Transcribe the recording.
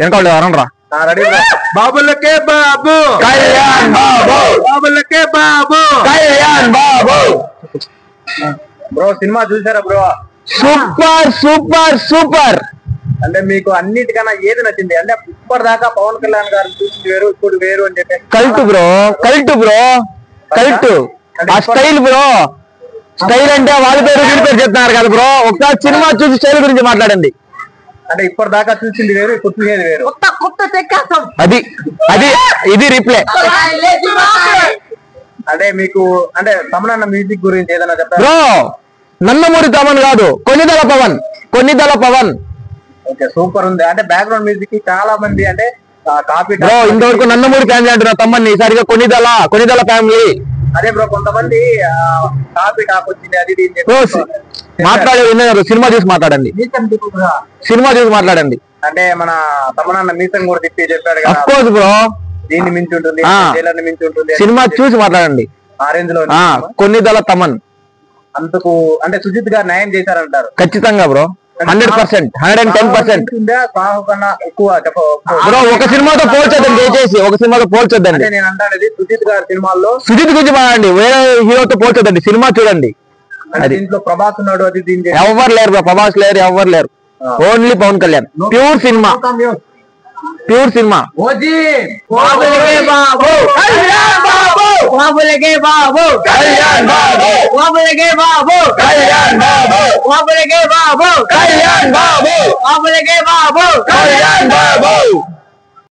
వెనకాల ఎవరనరా రెడీ బాబులకే బాబు కళ్యాణ్ బాబు బాబులకే బాబు కళ్యాణ్ బాబు. బ్రో సినిమా చూసారా బ్రో? Super super super. అంటే మీకు అన్నిటికన్నా ఏది నచ్చింది? అంటే ఇప్పటిదాకా పవన్ కళ్యాణ్ గారు చూసింది వేరు, ఇప్పుడు వేరు అని చెప్పి. Cult bro, cult bro, cult. ఆ స్టైల్ బ్రో, స్టైల్ అంటే వాళ్ళ పేరు వీడి పేరు చెప్తున్నారు కదా బ్రో. ఒకసారి సినిమా చూసి స్టైల్ గురించి మాట్లాడండి. అంటే ఇప్పటిదాకా చూసింది వేరు, ఇప్పుడు చూసేది వేరు. అది అది ఇది రిప్లై. అంటే మీకు అంటే తమనన్న మ్యూజిక్ గురించి ఏదైనా చెప్తారా బ్రో? నందమూరి తమన్ కాదు, కొన్నిదల పవన్, కొన్నిదల పవన్. ఓకే సూపర్ ఉంది. అంటే బ్యాక్గ్రౌండ్ మ్యూజిక్ కి చాలా మంది అంటే కాపీ బ్రో ఇంతవరకు నందమూరి ఫ్యామిలీ అంటున్నా తమ్మని, సరిగా కొన్నిదల ఫ్యామిలీ. అదే బ్రో కొంతమంది కాపీ టాప్ వచ్చింది అది మాట్లాడే విన్నారు. సినిమా చూసి మాట్లాడండి, సినిమా చూసి మాట్లాడండి. అంటే మన తమనన్న మీసం కూడా తిప్పి చెప్పాడు కదా. అఫ్ కోర్స్ బ్రో, దీన్ని మించి ఉంటుంది, జైలర్ని మించి ఉంటుంది. సినిమా చూసి మాట్లాడండి. ఆ రేంజ్ లో కొన్నిదల తమన్ అంతకు అంటే సుజిత్ గారు న్యాయం చేశారంటారు. ఖచ్చితంగా బ్రో, 100%, 110%. కన్నా ఎక్కువ బ్రో ఒక సినిమాతో పోల్చొద్దండి, దయచేసి ఒక సినిమాతో పోల్చొద్దండి. నేను అంటానేది సుజిత్ గారి సినిమాల్లో సుజిత్ గురించి మాట్లాడండి, వేరే హీరోతో పోల్చొద్దండి. సినిమా చూడండి. దీంట్లో ప్రభాస్ ఉన్నాడు, అది దీనికి ఎవరు లేరు బ్రో, ప్రభాస్ లేరు, ఎవరు లేరు. Only Pawan Kalyan. Pure cinema, pure cinema. బాబులకే బాబు కళ్యాణ్ బాబు, బాబులకే బాబు కళ్యాణ్ బాబు, బాబులకే బాబు కళ్యాణ్ బాబు, బాబులకే బాబు కళ్యాణ్ బాబు, బాబులకే బాబు కళ్యాణ్ బాబు.